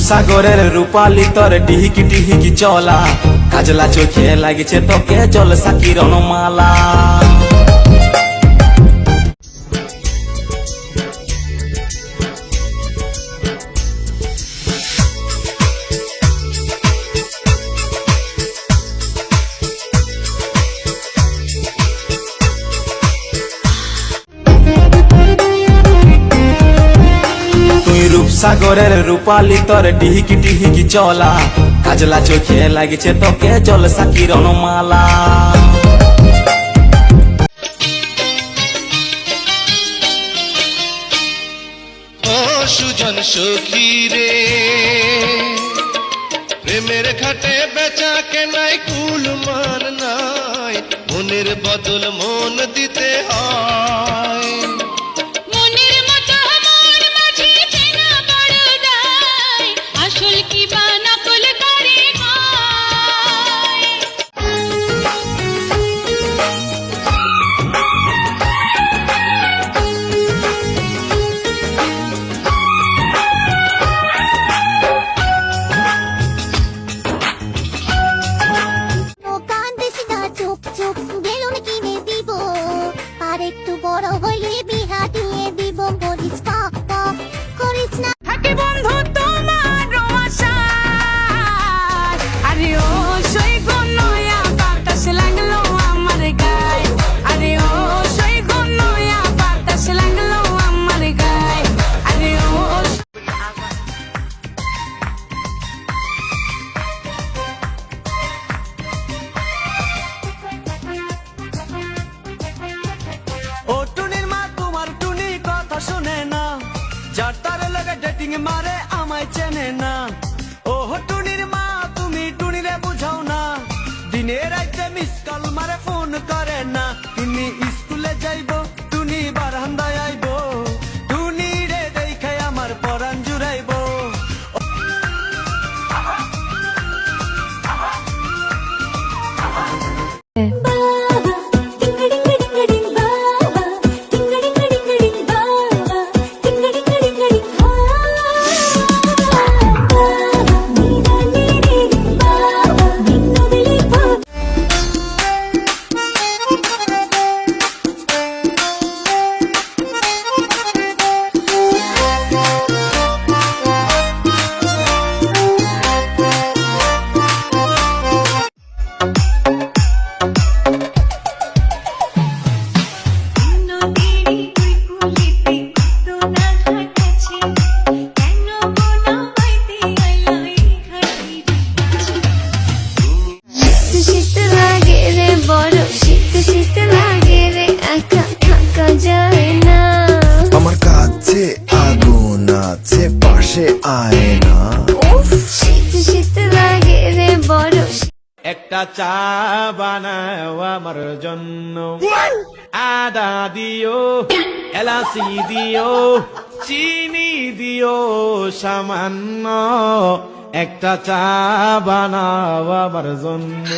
সাগরের রূপালি তোর টিহিকি টিহিকি চলা কাজলা চোখে লাগিছে তোকে জল সাকিরণ মালা সাগরের রূপালি তোর টিহিকি টিহিকি চলা কাজলা চোখে লাগিছে তোকে জল সাকিরণ মালা ও সুজন সখী রে প্রেমের ঘাটে বেচা কেনাই কুল মান নাই মনের বদল মন দিতে হয় একটু বড় হইলে বিহা দিয়ে দিব করিস পাপা করিস না থাকে বন্ধু তোমার আশা আরে ও সই গনয়া বাতাস লাগলো আমার গায় আরে ও সই গনয়া বাতাস লাগলো আমার গায় আরে ও শুনে না যার তার লগে ডেটিং মারে আমায় চেনে না ও টুনির মা তুমি টুনিরে বুঝাও না দিনে রাইতে মিস কল মারে ফোন করে না টুনি স্কুলে যাইব টুনি বারান্দায় আইব টুনি রে দেখে আমার পরাণ জুড়াইব আমার কাছে আগুন আছে পাশে আয় না শীত শীত লাগে রে বড় একটা চা বানাও আমার জন্য আদা দিও এলাচি দিও চিনি দিও সামান্য একটা চা বানাও আমার জন্য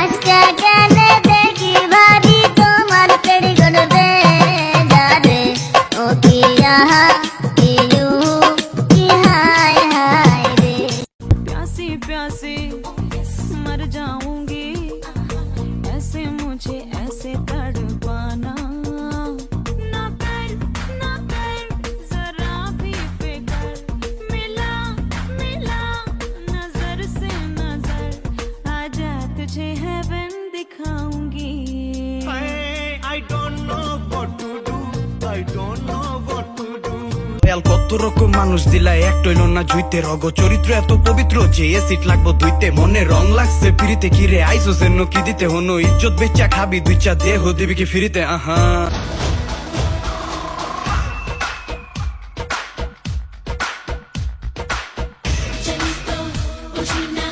আজকে কেন দেখি ভাবি তোমার পেড়ি গড়বে দাদে ও কি আহা কি ইউ কি হায় হায় রে प्यासी प्यासी मर जाऊंगी ऐसे मुझे ऐसे तड़पाना ना कर जरा भी फिकर मिला मिला नजर से नजर आजा तुझे हेवन दिखाऊंगी I don't know what to do I don't know what to do কত রকম মানুষ দিলাই এক টইল না জুইতে রগ চরিত্র এত পবিত্র যে এসিড লাগবো দুইতে মনে রং লাগছে ফিরিতে ঘিরে আইসো যেন কি দিতে হনো ইজ্জত বেচা খাবি দুই চা দেহ দিবি কি ফিরিতে আহা चली तो बुझी ना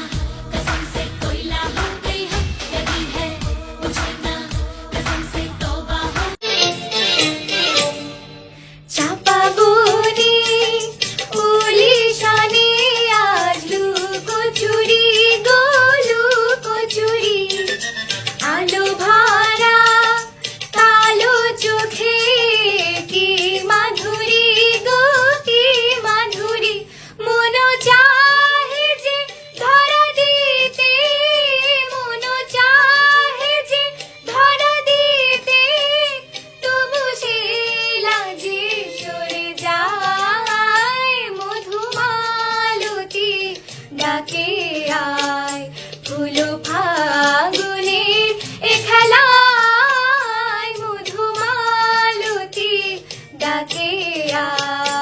कसम से कोयला हो गई ডাকে আয় ফুলো ফাগুনের এ খেলায় মধুমালতী ডাকে আয়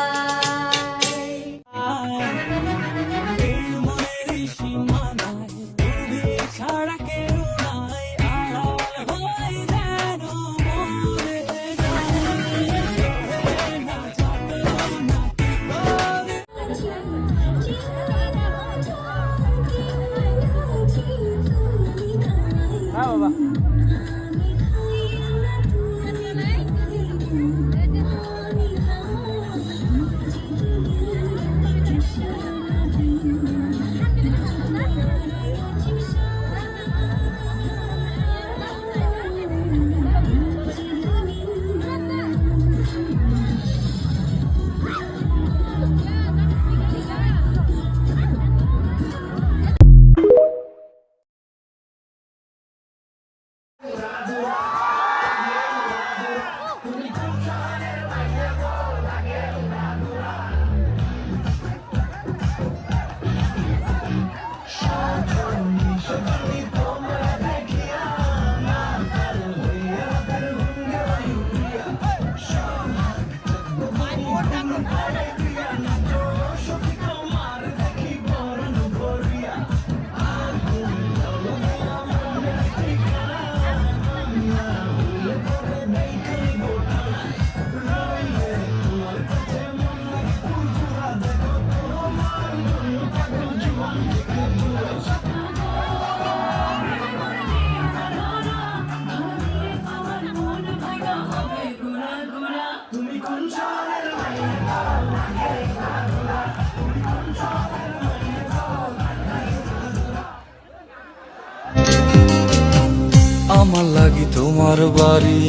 আমার লাগি তোমার বাড়ি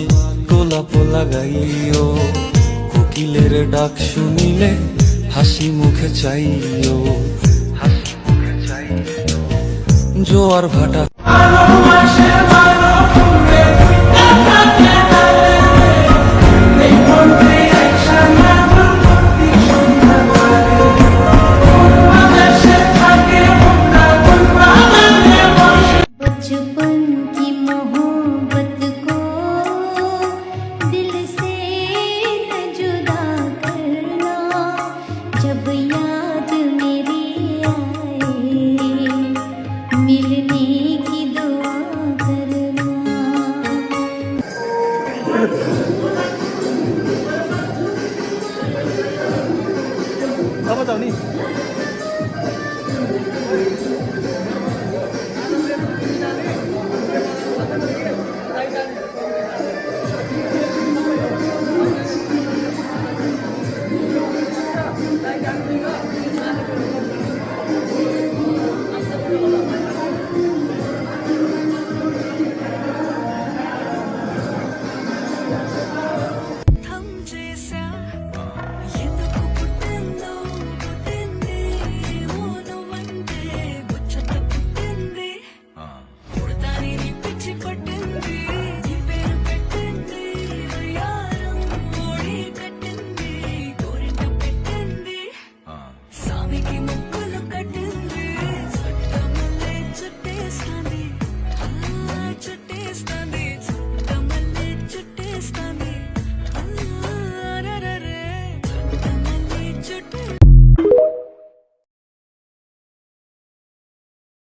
গোলাপ লাগাইও কোকিলের ডাক শুনিলে হাসি মুখে চাইও জোয়ার ভাটা बचपन की मोहब्बत को दिल से न जुदा करना जब याद मेरी आए मिलने की दुआ करना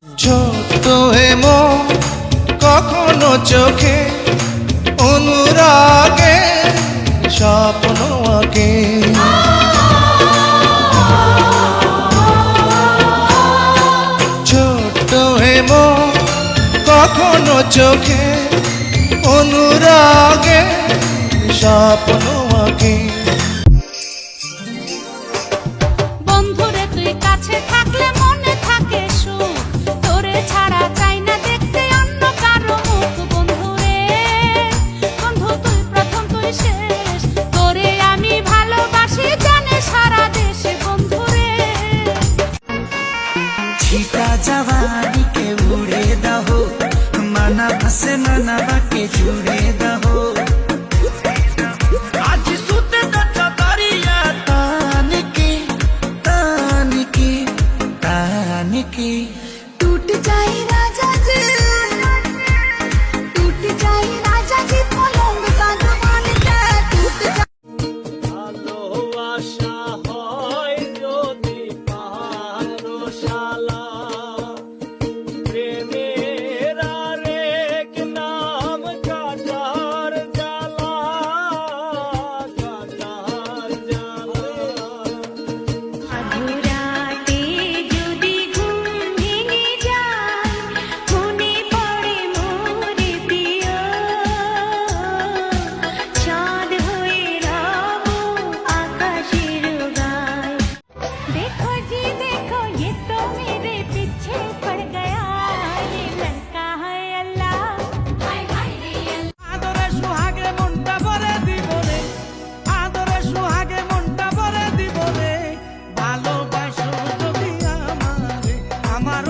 ছোট্ট হেম কখনো চোখে অনুরাগে স্বপ্ন আঁকে ছোট্ট হেম কখনো চোখে অনুরাগে স্বপ্ন আঁকে বন্ধুরে তুই কাছে থাকলে মনে থাকে সুখ তোরে ছাড়া চাই না দেখতে অন্য কারো মুখ বন্ধুরে বন্ধু তুই প্রথম তুই শেষ তোরে আমি ভালোবাসি জানে সারা দেশে বন্ধুরে छिटा जवानी के उड़े दहो मना फसे ना बाके जुड़े दहो आज सुते न चतरिया तान की কি टूट जाए राजा जी, टूट जाए राजा जी पलंग का जुबान के टूट जाए। ভালোবাসা হয় যদি পারশালা প্রেমের আরেক নাম কাটার জ্বালা কাটার জ্বালা আধুরাতে যদি ঘুম ভেঙে যায় মনে পড়ে মোর প্রিয় চাঁদ হয়ে রব আকাশের গায় देखो जी देखो ये तो मेरे पीछे पड़ गया ये लड़का है अल्लाह हाय हाय रे अल्लाह আদরে সুহাগে মনটা ভরে দিব রে আদরে সুহাগে মনটা ভরে দিব রে ভালোবাসো যদি আমারে আমার